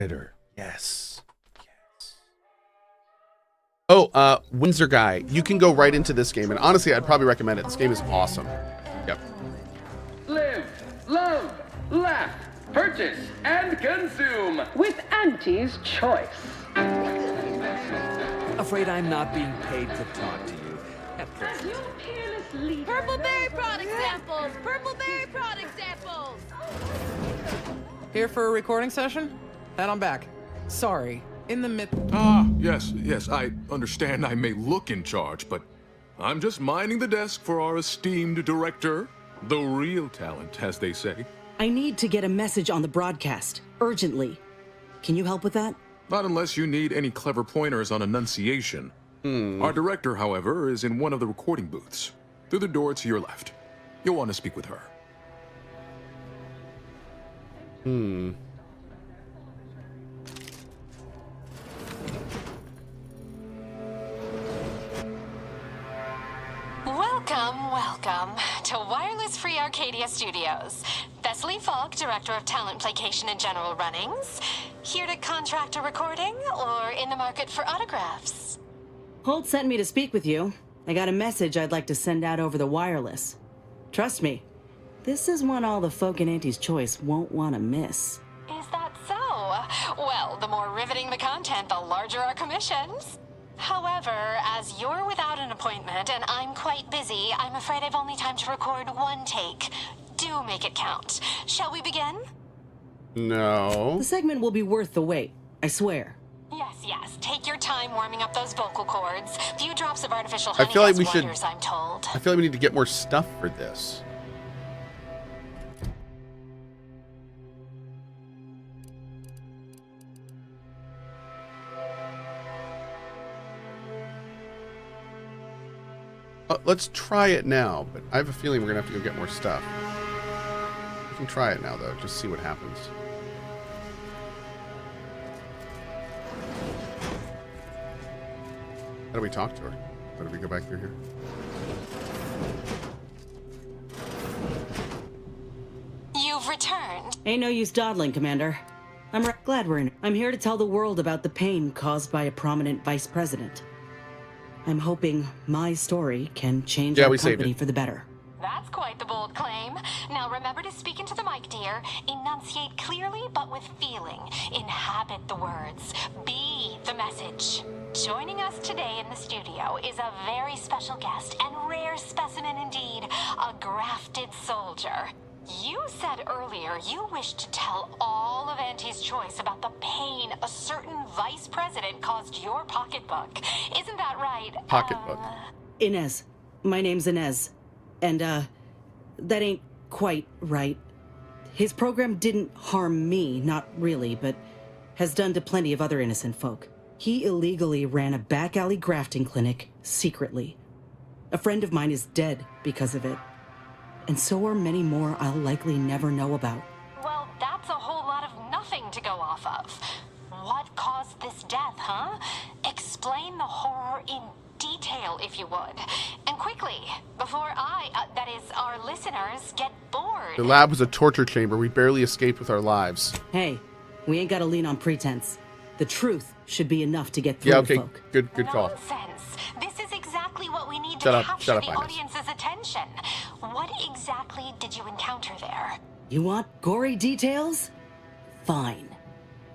Bitter. Yes. Yes. Oh, Windsor guy, you can go right into this game, and honestly, I'd probably recommend it. This game is awesome. Yep. Live, love, laugh, purchase, and consume with Auntie's Choice. Afraid I'm not being paid to talk to you. As your peerless leader. Purple berry product samples! Purple berry product samples! Here for a recording session? And I'm back. Sorry, in the mid... Ah, yes, I understand I may look in charge, but I'm just minding the desk for our esteemed director. The real talent, as they say. I need to get a message on the broadcast, urgently. Can you help with that? Not unless you need any clever pointers on enunciation. Our director, however, is in one of the recording booths. Through the door to your left. You'll want to speak with her. Welcome to Wireless Free Arcadia Studios. Thessaly Falk, Director of Talent Placation and General Runnings. Here to contract a recording or in the market for autographs? Holt sent me to speak with you. I got a message I'd like to send out over the wireless. Trust me, this is one all the folk in Auntie's Choice won't want to miss. Is that so? Well, the more riveting the content, the larger our commissions. However, as you're without an appointment and I'm quite busy, I'm afraid I've only time to record one take. Do make it count. Shall we begin? No. The segment will be worth the wait, I swear. Yes. Take your time warming up those vocal cords. Few drops of artificial I honey feel like does we should. wonders, I'm told. I feel like we need to get more stuff for this. Let's try it now, but I have a feeling we're gonna have to go get more stuff. We can try it now, though, just see what happens. How do we talk to her? How do we go back through here? You've returned. Ain't no use dawdling, Commander. I'm glad we're in. I'm here to tell the world about the pain caused by a prominent vice president. I'm hoping my story can change our company for the better. That's quite the bold claim. Now remember to speak into the mic, dear. Enunciate clearly but with feeling. Inhabit the words. Be the message. Joining us today in the studio is a very special guest and rare specimen indeed, a grafted soldier. You said earlier you wished to tell all of Auntie's Choice about the pain a certain vice president caused your pocketbook. Isn't that right? Pocketbook. Inez. My name's Inez. And, that ain't quite right. His program didn't harm me, not really, but has done to plenty of other innocent folk. He illegally ran a back alley grafting clinic secretly. A friend of mine is dead because of it. And so are many more I'll likely never know about. Well, that's a whole lot of nothing to go off of. What caused this death, huh? Explain the horror in detail, if you would. And quickly, before that is, our listeners, get bored. The lab was a torture chamber. We barely escaped with our lives. Hey, we ain't gotta lean on pretense. The truth should be enough to get through to folk. Good call. Nonsense. This is exactly what we need Shut to up, capture the Ines. audience's attention. What exactly did you encounter there? You want gory details? Fine.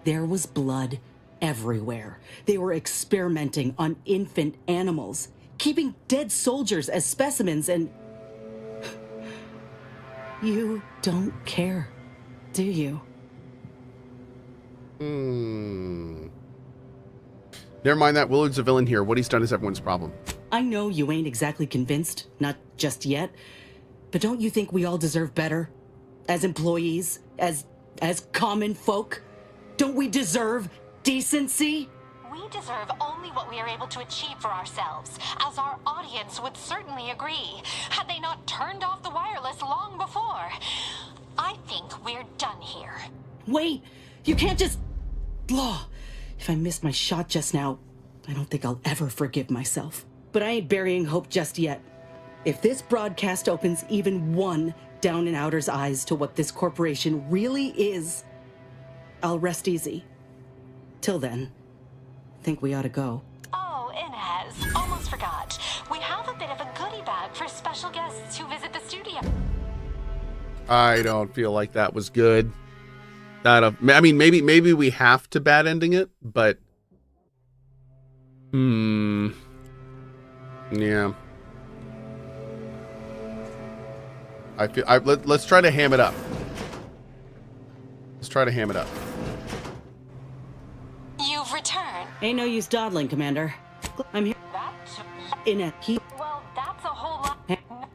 There was blood everywhere. They were experimenting on infant animals, keeping dead soldiers as specimens, and... You don't care, do you? Never mind that. Willard's a villain here. What he's done is everyone's problem. I know you ain't exactly convinced, not just yet, but don't you think we all deserve better? As employees, as common folk? Don't we deserve decency? We deserve only what we are able to achieve for ourselves, as our audience would certainly agree, had they not turned off the wireless long before. I think we're done here. Wait, you can't just... Blah. If I missed my shot just now, I don't think I'll ever forgive myself. But I ain't burying hope just yet. If this broadcast opens even one down and outer's eyes to what this corporation really is, I'll rest easy. Till then, I think we ought to go. Oh, Inez, almost forgot. We have a bit of a goodie bag for special guests who visit the studio. I don't feel like that was good. I mean, maybe we have to bad ending it, but yeah. Let's try to ham it up. Let's try to ham it up. You've returned. Ain't no use dawdling, Commander. I'm here That's... in a heap. Well, that's a whole lot.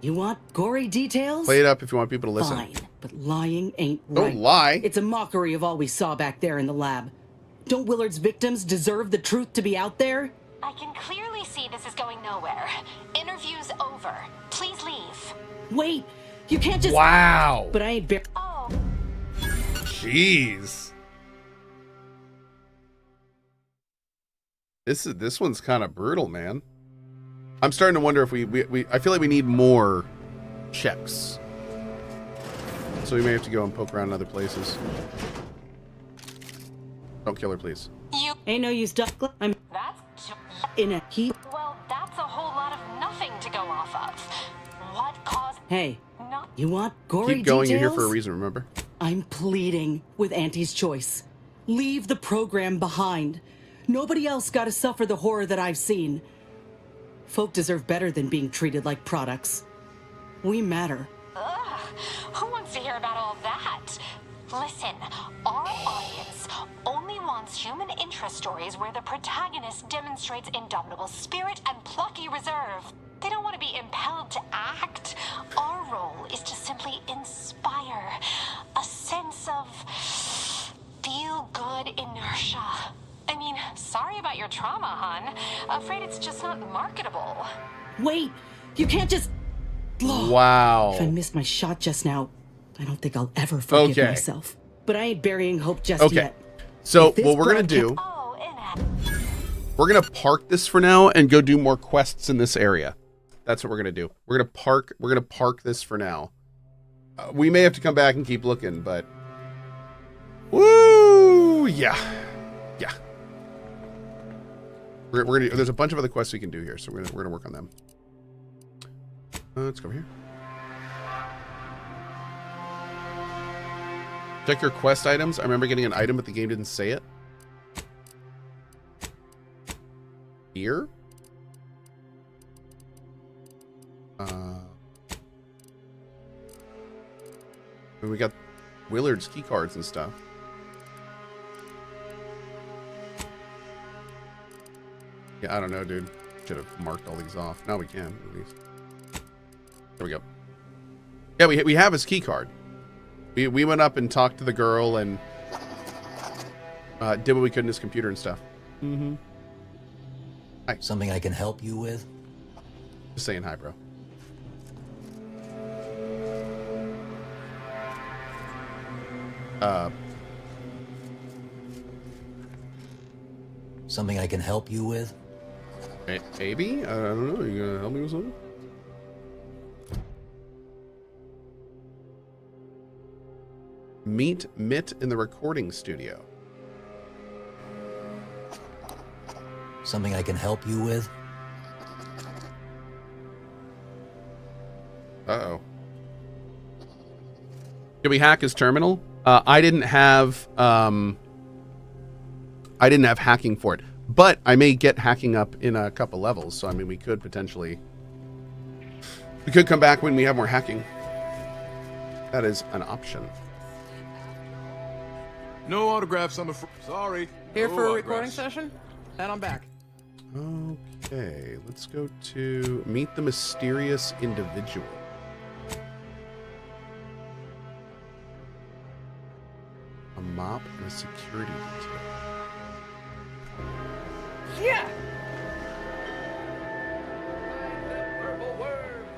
You want gory details? Play it up if you want people to listen. Fine, but lying ain't right. Don't lie. It's a mockery of all we saw back there in the lab. Don't Willard's victims deserve the truth to be out there? I can clearly see this is going nowhere. Interview's over. Please leave. Wait, you can't just... Wow. But I ain't Oh. Jeez. This one's kind of brutal, man. I'm starting to wonder if we I feel like we need more checks. So we may have to go and poke around in other places. Don't kill her, please. You... Ain't no use I'm That's... in a heap. Well, that's a whole lot of nothing to go off of. What caused... Hey, Not... you want gory Keep going, details? you're here for a reason, remember? I'm pleading with Auntie's choice. Leave the program behind. Nobody else got to suffer the horror that I've seen. Folk deserve better than being treated like products. We matter. Ugh, who wants to hear about all that? Listen, our audience only wants human interest stories where the protagonist demonstrates indomitable spirit and plucky reserve. They don't want to be impelled to act. Our role is to simply inspire a sense of feel-good inertia. I mean, sorry about your trauma, hon. Afraid it's just not marketable. Wait, you can't just... Wow. If I missed my shot just now, I don't think I'll ever forgive myself. But I ain't burying hope just yet. So If this what we're gonna broadcast- do, Oh, Inez. we're gonna park this for now and go do more quests in this area. That's what we're gonna do. We're gonna park this for now. We may have to come back and keep looking, but woo, yeah. We're gonna. There's a bunch of other quests we can do here, so we're gonna work on them. Let's go over here. Check your quest items. I remember getting an item, but the game didn't say it. Here? We got Willard's key cards and stuff. Yeah, I don't know, dude. Should have marked all these off. Now we can, at least. There we go. Yeah, we have his key card. We went up and talked to the girl and did what we could in his computer and stuff. Mm-hmm. Hi. Something I can help you with? Just saying hi, bro. Something I can help you with? Maybe? I don't know. You gonna help me with something? Meet Mitt in the recording studio. Something I can help you with? Uh-oh. Can we hack his terminal? I didn't have hacking for it, but I may get hacking up in a couple levels. So I mean, we could come back when we have more hacking. That is an option. No autographs on the sorry. Here No for a autographs. recording session? Then I'm back. Okay, let's go to meet the mysterious individual. A mop and a security detail. Yeah!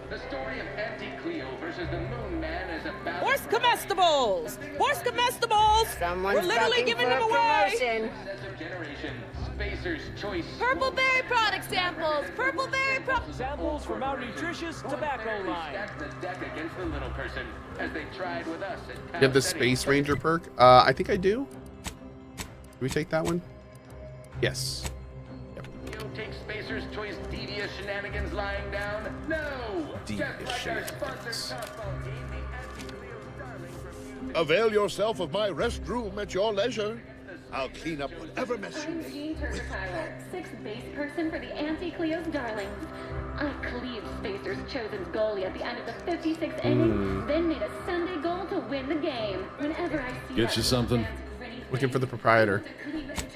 The story of Auntie Cleo versus the Moon Man is about... Horse comestibles! Horse comestibles! Someone's We're literally looking giving for them a away! promotion. Successive generation, Spacer's Choice... Purple berry product samples! Purple berry product... Samples from our nutritious tobacco line. Stacked the deck against the little person, as they tried with us at You have the Space Ranger perk? I think I do. Do we take that one? Yes. You'll take Spacer's Choice devious shenanigans lying down? No! Devious Just like our shenanigans. sponsor softball team, the Anti-Cleo's Darling refused Avail yourself of my restroom at your leisure. I'll clean up whatever mess you I'm make. Jean Turner-Tyler, sixth base person for the Anti-Cleo's Darlings. I cleaved Spacer's chosen goalie at the end of the 56th inning, then made a Sunday goal to win the game. Whenever I see Get you something? Looking for the proprietor.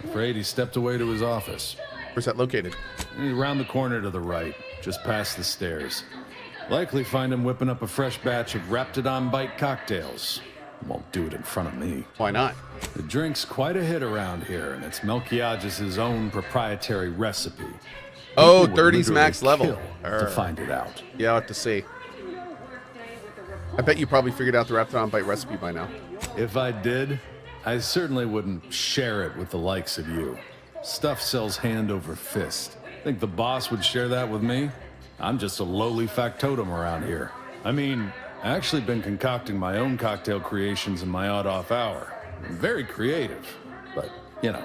Afraid he stepped away to his office. Where's that located? He's around the corner to the right, just past the stairs. Likely find him whipping up a fresh batch of Raptidon Bite cocktails. Won't do it in front of me. Why not? The drink's quite a hit around here, and it's Melquiades' own proprietary recipe. Oh, People would 30's max literally level. kill to find it out. Yeah, I'll have to see. I bet you probably figured out the Raptidon Bite recipe by now. If I did, I certainly wouldn't share it with the likes of you. Stuff sells hand over fist. Think the boss would share that with me? I'm just a lowly factotum around here. I mean, I actually been concocting my own cocktail creations in my odd-off hour. I'm very creative, but, you know,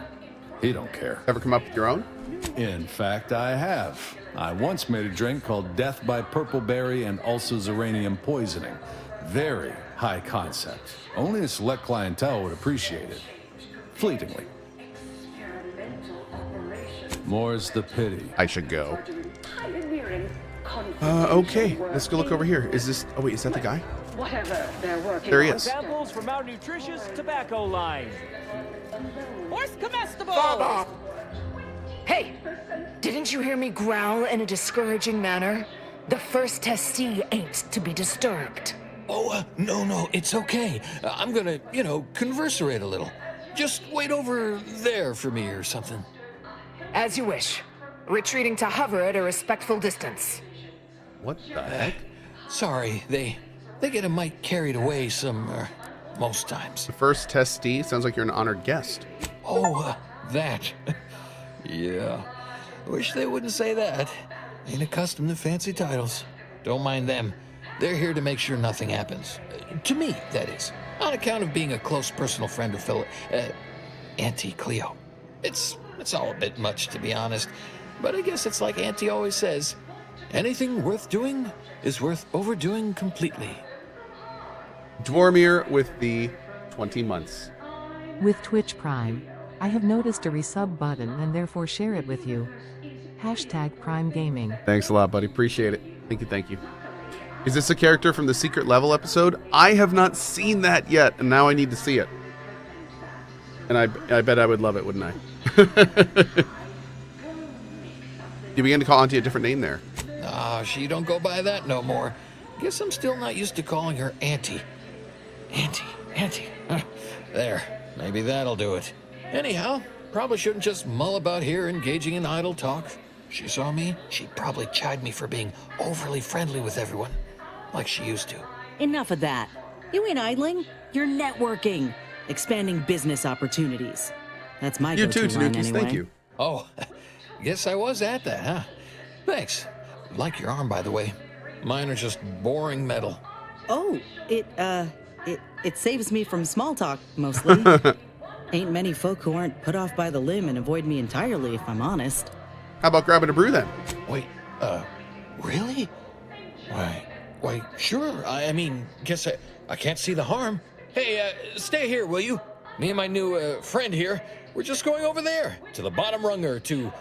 he don't care. Ever come up with your own? In fact, I have. I once made a drink called Death by Purple Berry and also Zeranium Poisoning. Very high concept. Only a select clientele would appreciate it. Fleetingly. More's the pity. I should go. Pioneering Okay. Let's go look over here. Is this... Oh, wait. Is that the guy? Whatever they're working There he on. is. Samples from our nutritious tobacco line. Horse comestibles! Hey, didn't you hear me growl in a discouraging manner? The first testee ain't to be disturbed. Oh, no, it's okay. I'm gonna, converserate a little. Just wait over there for me or something. As you wish. Retreating to hover at a respectful distance. What the heck? Sorry, they get a mite carried away most times. The first testee? Sounds like you're an honored guest. Oh, that. Yeah. Wish they wouldn't say that. Ain't accustomed to fancy titles. Don't mind them. They're here to make sure nothing happens. To me, that is. On account of being a close personal friend of fellow... Auntie Cleo. It's all a bit much, to be honest. But I guess it's like Auntie always says. Anything worth doing is worth overdoing completely. Dwarmir with the 20 months. With Twitch Prime, I have noticed a resub button and therefore share it with you. Hashtag Prime Gaming. Thanks a lot, buddy. Appreciate it. Thank you. Is this a character from the Secret Level episode? I have not seen that yet, and now I need to see it. And I bet I would love it, wouldn't I? You began to call Auntie a different name there. She don't go by that no more. Guess I'm still not used to calling her Auntie. Auntie. There, maybe that'll do it. Anyhow, probably shouldn't just mull about here engaging in idle talk. She saw me, she'd probably chide me for being overly friendly with everyone, like she used to. Enough of that. You ain't idling. You're networking. Expanding business opportunities. That's my You go-to too, line Tanukis. anyway. Thank you. Oh, guess I was at that, huh? Thanks. Like your arm, by the way. Mine are just boring metal. Oh, it saves me from small talk, mostly. Ain't many folk who aren't put off by the limb and avoid me entirely, if I'm honest. How about grabbing a brew then? Wait, really? Why, sure. I mean, guess I can't see the harm. Hey, stay here, will you? Me and my new, friend here, we're just going over there, to the bottom runger, to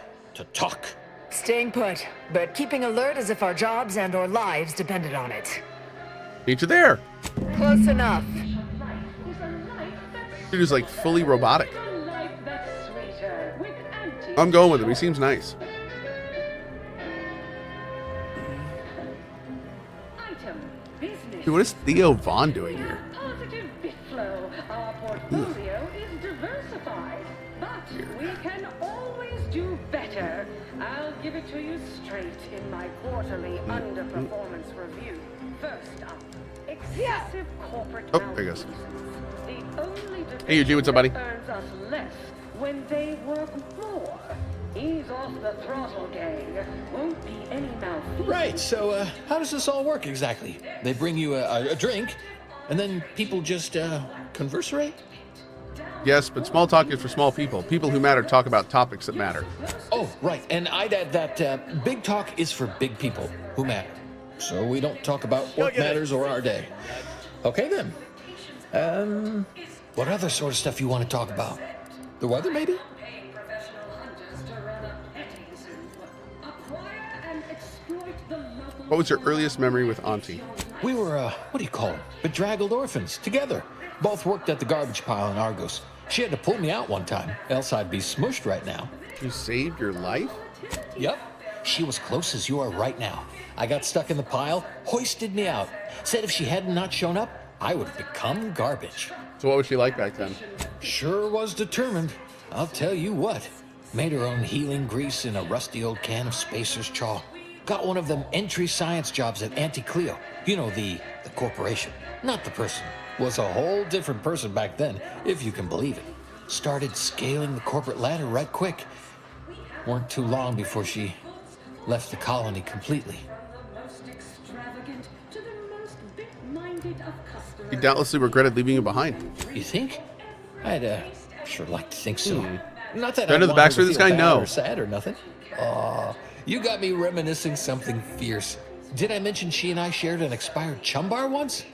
talk. Staying put, but keeping alert as if our jobs and our lives depended on it. Meet you there. Close enough. Dude is like fully robotic. I'm going with him. He seems nice. Dude, what is Theo Vaughn doing here? Positive bit flow. Our portfolio is diversified, but we can always do better. I'll give it to you straight in my quarterly underperformance review. First up, excessive corporate Oh, there he goes. The only Hey, Eugene, what's up, buddy? earns us less when they work more. Ease off the throttle, gang. Won't be any malfeasance. Right, so, how does this all work exactly? They bring you a drink, and then people just, converserate? Yes, but small talk is for small people. People who matter talk about topics that matter. Oh, right. And I'd add that big talk is for big people who matter. So we don't talk about what matters or our day. Okay, then. What other sort of stuff you want to talk about? The weather, maybe? What was your earliest memory with Auntie? We were, what do you call them? Bedraggled orphans, together. Both worked at the garbage pile in Argos. She had to pull me out one time, else I'd be smushed right now. You saved your life? Yep. She was close as you are right now. I got stuck in the pile, hoisted me out. Said if she had not shown up, I would have become garbage. So what was she like back then? Sure was determined. I'll tell you what. Made her own healing grease in a rusty old can of Spacer's Chaw. Got one of them entry science jobs at Auntie Cleo. You know, the corporation, not the person. Was a whole different person back then, if you can believe it. Started scaling the corporate ladder right quick. Weren't too long before she left the colony completely. He doubtlessly regretted leaving you behind. You think? I'd sure like to think so. Not that Do I know the backstory of this guy? No. Or sad or nothing. Oh, you got me reminiscing something fierce. Did I mention she and I shared an expired chum bar once?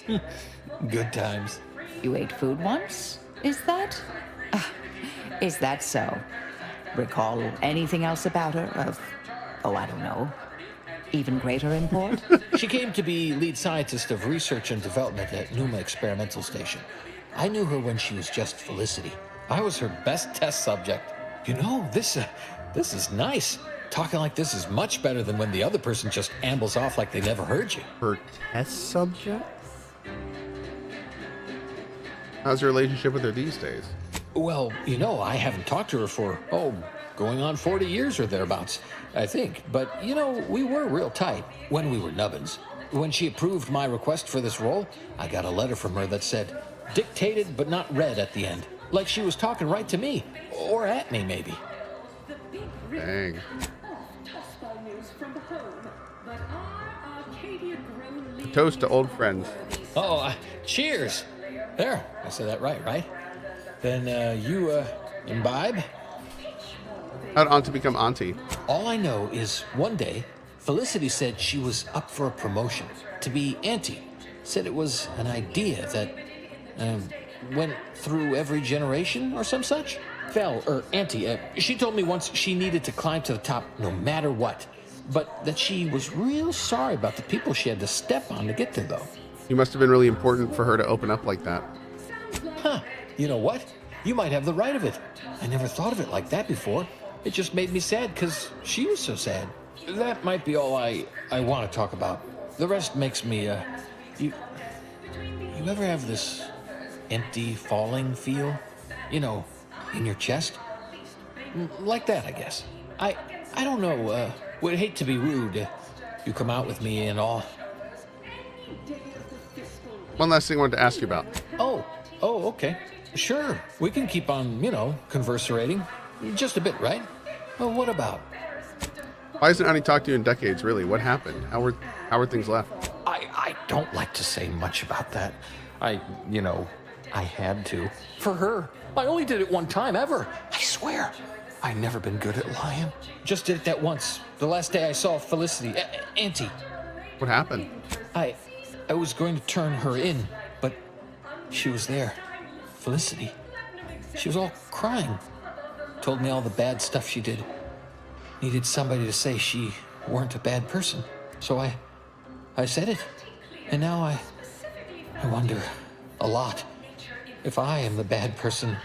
Good times. You ate food once? Is that? Is that so? Recall anything else about her of, I don't know, even greater import? She came to be lead scientist of research and development at Numa Experimental Station. I knew her when she was just Felicity. I was her best test subject. You know, this is nice. Talking like this is much better than when the other person just ambles off like they never heard you. Her test subject? How's your relationship with her these days? Well, you know, I haven't talked to her for, going on 40 years or thereabouts, I think. But, you know, we were real tight when we were nubbins. When she approved my request for this role, I got a letter from her that said, dictated but not read at the end. Like she was talking right to me. Or at me, maybe. Dang. Toast to old friends. Oh, cheers. There, I said that right? Then, you, imbibe? How'd Auntie become Auntie? All I know is one day, Felicity said she was up for a promotion to be Auntie. Said it was an idea that went through every generation or some such. Auntie, she told me once she needed to climb to the top no matter what. But that she was real sorry about the people she had to step on to get there, though. You must have been really important for her to open up like that. Huh. You know what? You might have the right of it. I never thought of it like that before. It just made me sad because she was so sad. That might be all I want to talk about. The rest makes me, You ever have this empty falling feel? You know, in your chest? Like that, I guess. I don't know, would hate to be rude. You come out with me and all. One last thing I wanted to ask you about. Oh, okay. Sure, we can keep on, converserating. Just a bit, right? Well, what about? Why hasn't Auntie talked to you in decades, really? What happened? How were things left? I don't like to say much about that. I had to. For her. I only did it one time ever. I swear. I've never been good at lying. Just did it that once. The last day I saw Felicity. Auntie. What happened? I was going to turn her in, but she was there. Felicity. She was all crying. Told me all the bad stuff she did. Needed somebody to say she weren't a bad person. So I said it. And now I wonder a lot if I am the bad person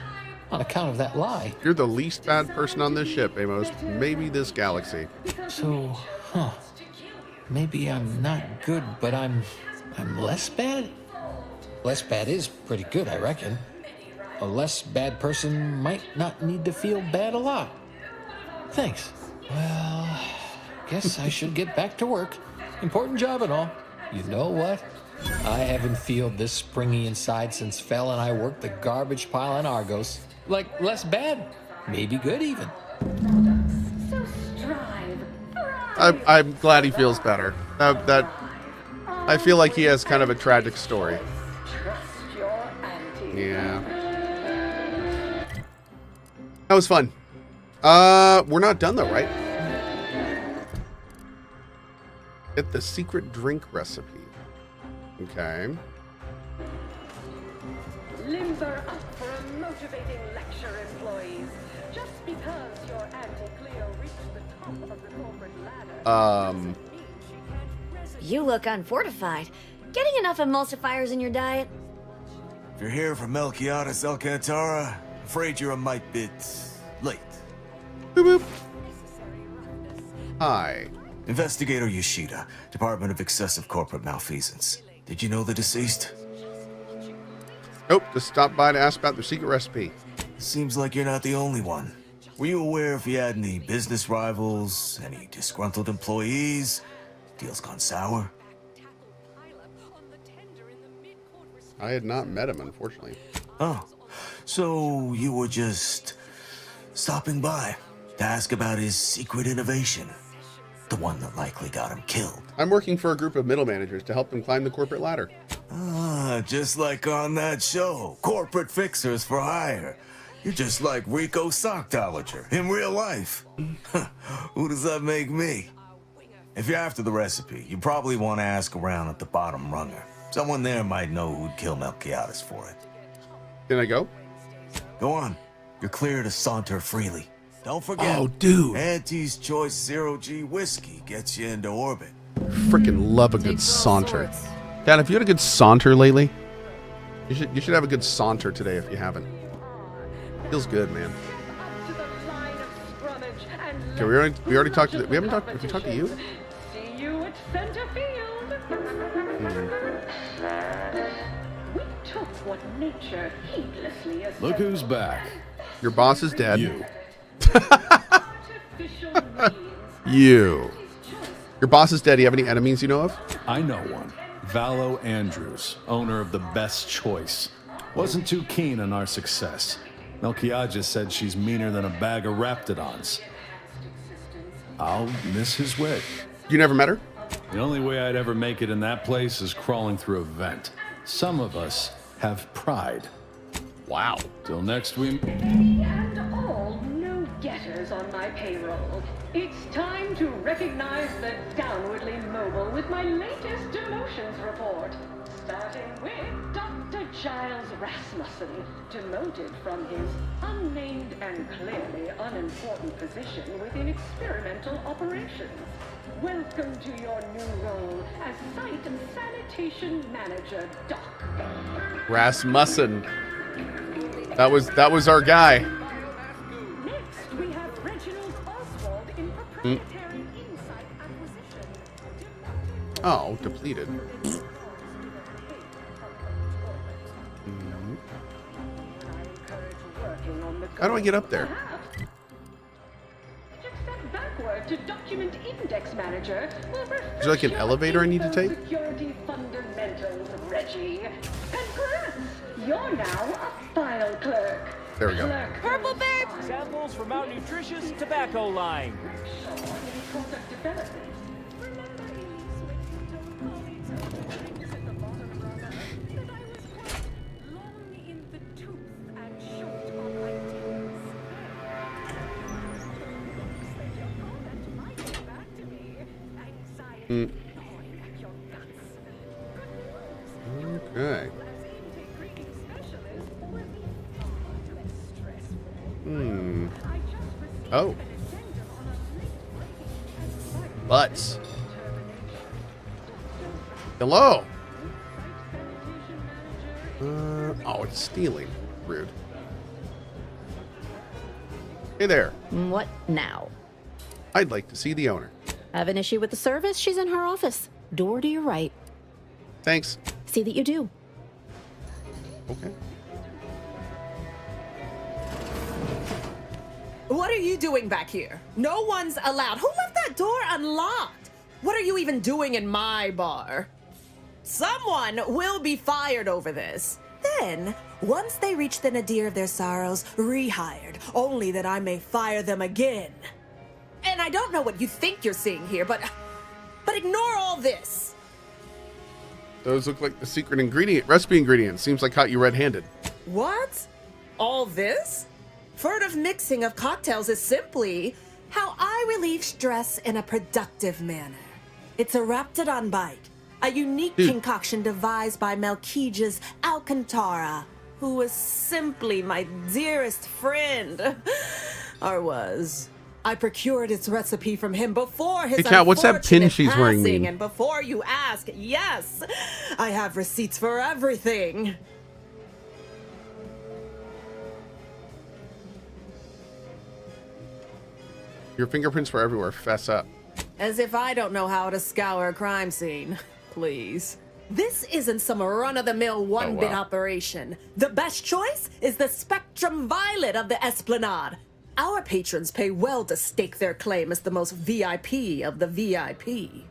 on account of that lie. You're the least bad person on this ship, Amos. Maybe this galaxy. So, maybe I'm not good, but I'm less bad? Less bad is pretty good, I reckon. A less bad person might not need to feel bad a lot. Thanks. Well, guess I should get back to work. Important job and all. You know what? I haven't felt this springy inside since Fel and I worked the garbage pile in Argos. Like, less bad. Maybe good, even. So strive. I'm glad he feels better. That I feel like he has kind of a tragic story. Trust your auntie. Yeah. That was fun. We're not done though, right? Get the secret drink recipe. Okay. Limber up for a motivating lecture, employees. Just because your Auntie Cleo reached the top of the corporate ladder. You look unfortified. Getting enough emulsifiers in your diet? If you're here for Melquiades Alcantara, afraid you're a mite bit late. Boop boop. Hi. Investigator Yoshida, Department of Excessive Corporate Malfeasance. Did you know the deceased? Nope, just stopped by to ask about the secret recipe. Seems like you're not the only one. Were you aware if he had any business rivals, any disgruntled employees? Deals gone sour? I had not met him, unfortunately. Oh, so you were just stopping by to ask about his secret innovation. The one that likely got him killed. I'm working for a group of middle managers to help them climb the corporate ladder. Ah, just like on that show, Corporate Fixers for Hire. You're just like Rico Sockdolager in real life. Who does that make me? If you're after the recipe, you probably want to ask around at the bottom Runger. Someone there might know who'd kill Melquiades for it. Can I go? Go on. You're clear to saunter freely. Don't forget, oh, dude. Auntie's Choice Zero-G whiskey gets you into orbit. Freaking love a good saunter. Dad, have you had a good saunter lately? You should have a good saunter today if you haven't. Feels good, man. Okay, we already talked to we haven't talked. Have we talked to you? See you at center field. We took what nature heedlessly assembled. Look who's back. Your boss is dead. You. You. Your boss is dead. Do you have any enemies you know of? I know one. Valo Andrews, owner of the Best Choice. Wasn't too keen on our success. Melquiades said she's meaner than a bag of Raptidons. I'll miss his wit. You never met her? The only way I'd ever make it in that place is crawling through a vent. Some of us have pride. Wow. Till next we... And all no-getters on my payroll. It's time to recognize the downwardly mobile with my latest demotions report. Starting with Dr. Giles Rasmussen, demoted from his unnamed and clearly unimportant position within experimental operations. Welcome to your new role as Site and Sanitation Manager, Doc. Rasmussen. That was our guy. Next, we have Reginald Oswald in proprietary insight acquisition. Oh, depleted. How do I get up there? Just step backward to Document Index Manager. Is there like an elevator I need to take? Security fundamentals, Reggie. Congrats! You're now a file clerk. There we go. Purple babe! Samples from our nutritious tobacco line. Product development. Okay. Oh. Butts. Hello. Oh, it's stealing. Rude. Hey there. What now? I'd like to see the owner. Have an issue with the service? She's in her office. Door to your right. Thanks. See that you do. Okay. What are you doing back here? No one's allowed. Who left that door unlocked? What are you even doing in my bar? Someone will be fired over this. Then, once they reach the nadir of their sorrows, rehired, only that I may fire them again. And I don't know what you think you're seeing here, but ignore all this. Those look like the secret recipe ingredients. Seems like caught you red-handed. What? All this? Furtive mixing of cocktails is simply how I relieve stress in a productive manner. It's a Raptidon bite, a unique concoction devised by Melquiades Alcantara, who was simply my dearest friend. Or was. I procured its recipe from him before his Hey, Kat, what's that pin unfortunate she's wearing passing, mean? and before you ask, yes, I have receipts for everything. Your fingerprints were everywhere. Fess up. As if I don't know how to scour a crime scene. Please. This isn't some run-of-the-mill one-bit operation. The best choice is the Spectrum Violet of the Esplanade. Our patrons pay well to stake their claim as the most VIP of the VIP.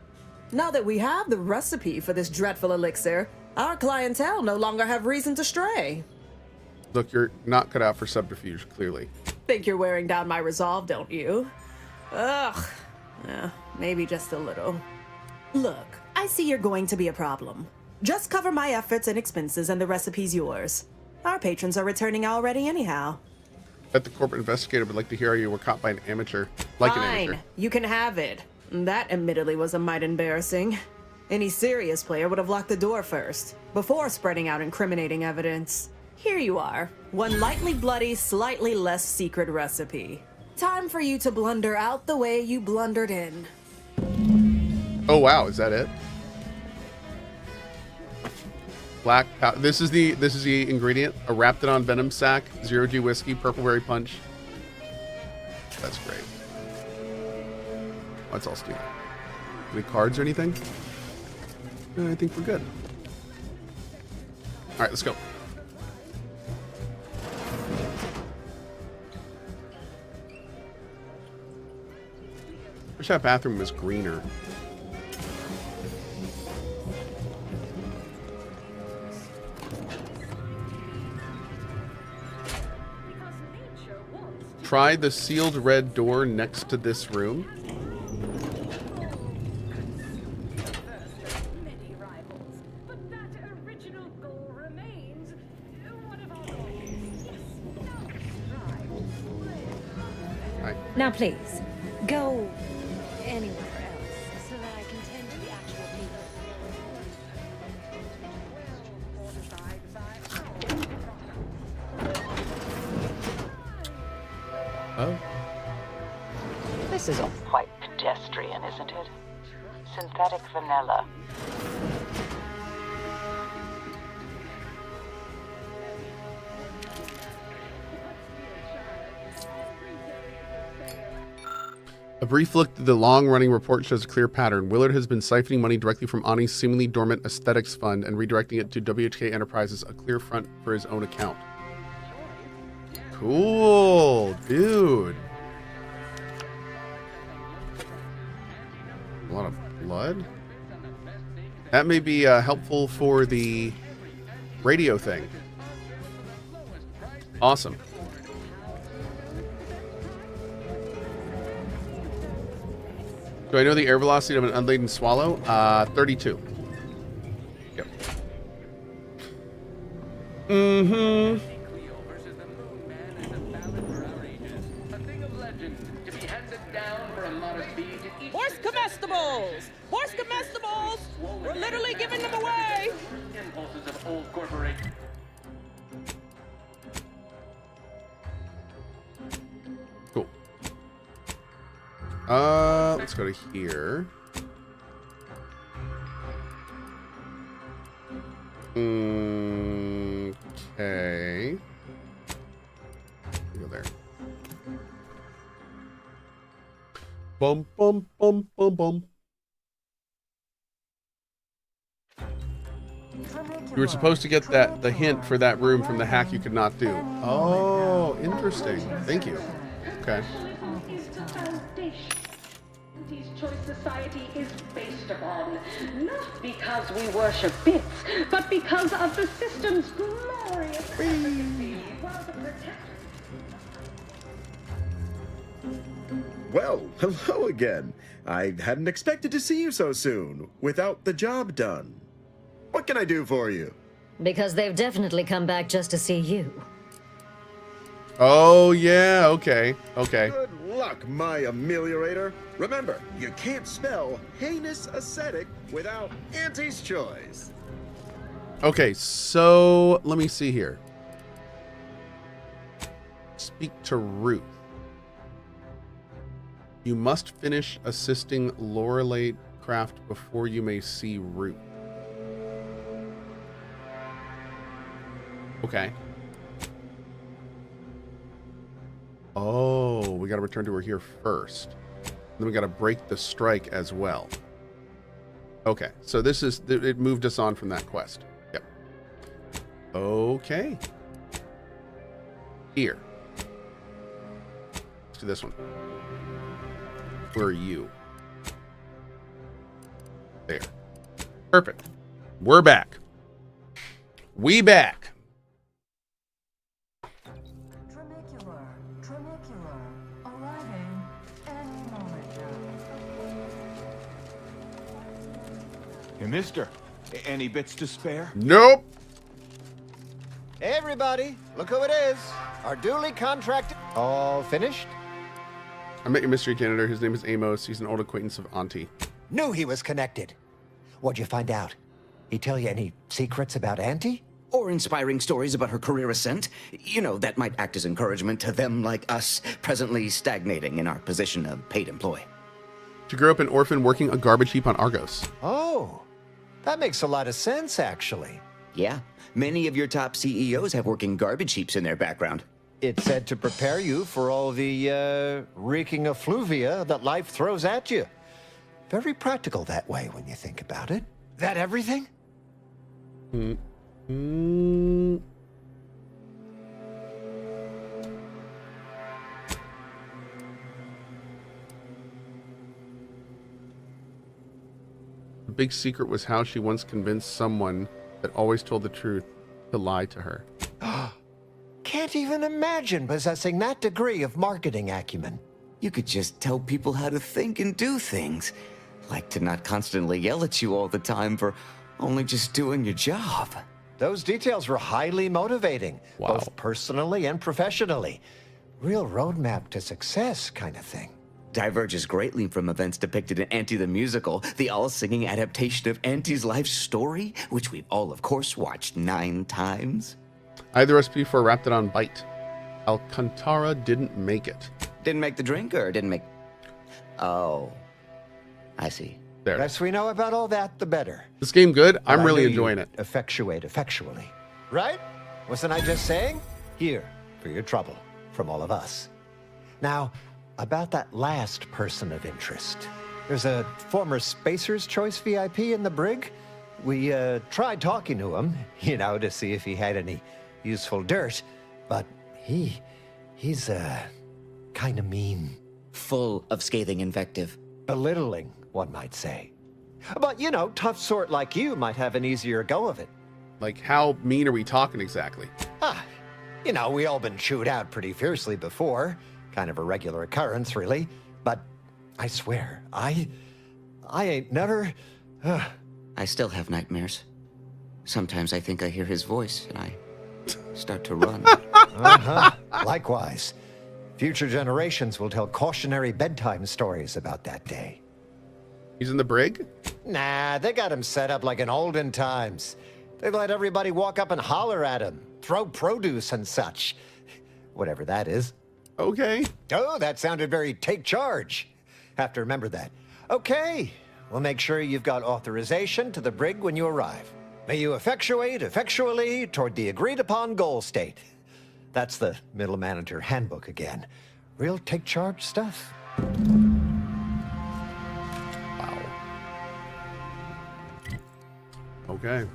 Now that we have the recipe for this dreadful elixir, our clientele no longer have reason to stray. Look, you're not cut out for subterfuge, clearly. Think you're wearing down my resolve, don't you? Ugh. Maybe just a little. Look, I see you're going to be a problem. Just cover my efforts and expenses and the recipe's yours. Our patrons are returning already anyhow. Bet the corporate investigator would like to hear you were caught by an amateur. Like an amateur. Fine, you can have it. That admittedly was a mite embarrassing. Any serious player would have locked the door first, before spreading out incriminating evidence. Here you are. One lightly bloody, slightly less secret recipe. Time for you to blunder out the way you blundered in. Oh wow, is that it? Black powder. This is the ingredient. A Raptidon venom sac, 0G whiskey, purple berry punch. That's great. Let's all steal. Any cards or anything? I think we're good. All right, let's go. Wish that bathroom was greener. Try the sealed red door next to this room. Now please, go anywhere else so that I can tend to the actual people. Oh. This is all quite pedestrian, isn't it? Synthetic vanilla. A brief look at the long-running report shows a clear pattern. Willard has been siphoning money directly from Ani's seemingly dormant aesthetics fund and redirecting it to WHK Enterprises, a clear front for his own account. Cool, dude. A lot of blood. That may be helpful for the radio thing. Awesome. Do I know the air velocity of an unladen swallow? 32. Yep. Mm-hmm. Horse comestibles! Horse comestibles! We're literally giving them away! Impulses of old corporations. Cool. Let's go to here. Okay. Go there. Bum, bum, bum, bum, bum. You were supposed to get the hint for that room from the hack you could not do. Oh, interesting. Thank you. Okay. Choice society is based upon, not because we worship bits, but because of the system's glorious efficacy. While the Well, hello again. I hadn't expected to see you so soon, without the job done. What can I do for you? Because they've definitely come back just to see you. Oh, yeah. Okay. Okay. Good luck, my ameliorator. Remember, you can't spell heinous ascetic without Auntie's choice. Okay, so let me see here. Speak to Ruth. You must finish assisting Lorelei Craft before you may see Ruth. Okay. Oh, we got to return to her here first. Then we got to break the strike as well. Okay, so this is, it moved us on from that quest. Yep. Okay. Here. Let's do this one. Where are you? There. Perfect. We're back. We back. Arriving any moment Hey, mister, any bits to spare? Nope. Hey, everybody, look who it is. Our duly contracted... All finished? I met your mystery candidate. His name is Amos. He's an old acquaintance of Auntie. Knew he was connected. What'd you find out? He tell you any secrets about Auntie? Or inspiring stories about her career ascent? You know, that might act as encouragement to them like us, presently stagnating in our position of paid employee. She grew up an orphan working a garbage heap on Argos. Oh, that makes a lot of sense, actually. Yeah, many of your top CEOs have working garbage heaps in their background. It's said to prepare you for all the reeking effluvia that life throws at you. Very practical that way when you think about it. That everything? The big secret was how she once convinced someone that always told the truth to lie to her. Can't even imagine possessing that degree of marketing acumen. You could just tell people how to think and do things. Like to not constantly yell at you all the time for only just doing your job. Those details were highly motivating, both personally and professionally. Real roadmap to success kind of thing. Diverges greatly from events depicted in Auntie the Musical, the all-singing adaptation of Auntie's life story, which we've all, of course, watched 9 times. I had the recipe for a Raptidon bite. Alcantara didn't make it. Didn't make the drink or didn't make... Oh, I see. There. The less we know about all that, the better. This game good? I'm But I really knew enjoying you'd it. Effectuate effectually. Right? Wasn't I just saying? Here, for your trouble, from all of us. Now, about that last person of interest. There's a former Spacer's Choice VIP in the brig. We tried talking to him, you know, to see if he had any useful dirt, but he's kind of mean. Full of scathing invective. Belittling, one might say. But, you know, tough sort like you might have an easier go of it. Like, how mean are we talking exactly? You know, we all been chewed out pretty fiercely before. Kind of a regular occurrence, really. But I swear, I ain't never... I still have nightmares. Sometimes I think I hear his voice and I start to run. Likewise. Future generations will tell cautionary bedtime stories about that day. He's in the brig? Nah, they got him set up like in olden times. They let everybody walk up and holler at him, throw produce and such. Whatever that is. Okay. Oh, that sounded very take charge. Have to remember that. Okay, we'll make sure you've got authorization to the brig when you arrive. May you effectuate effectually toward the agreed upon goal state. That's the middle manager handbook again. Real take charge stuff. Wow. Okay.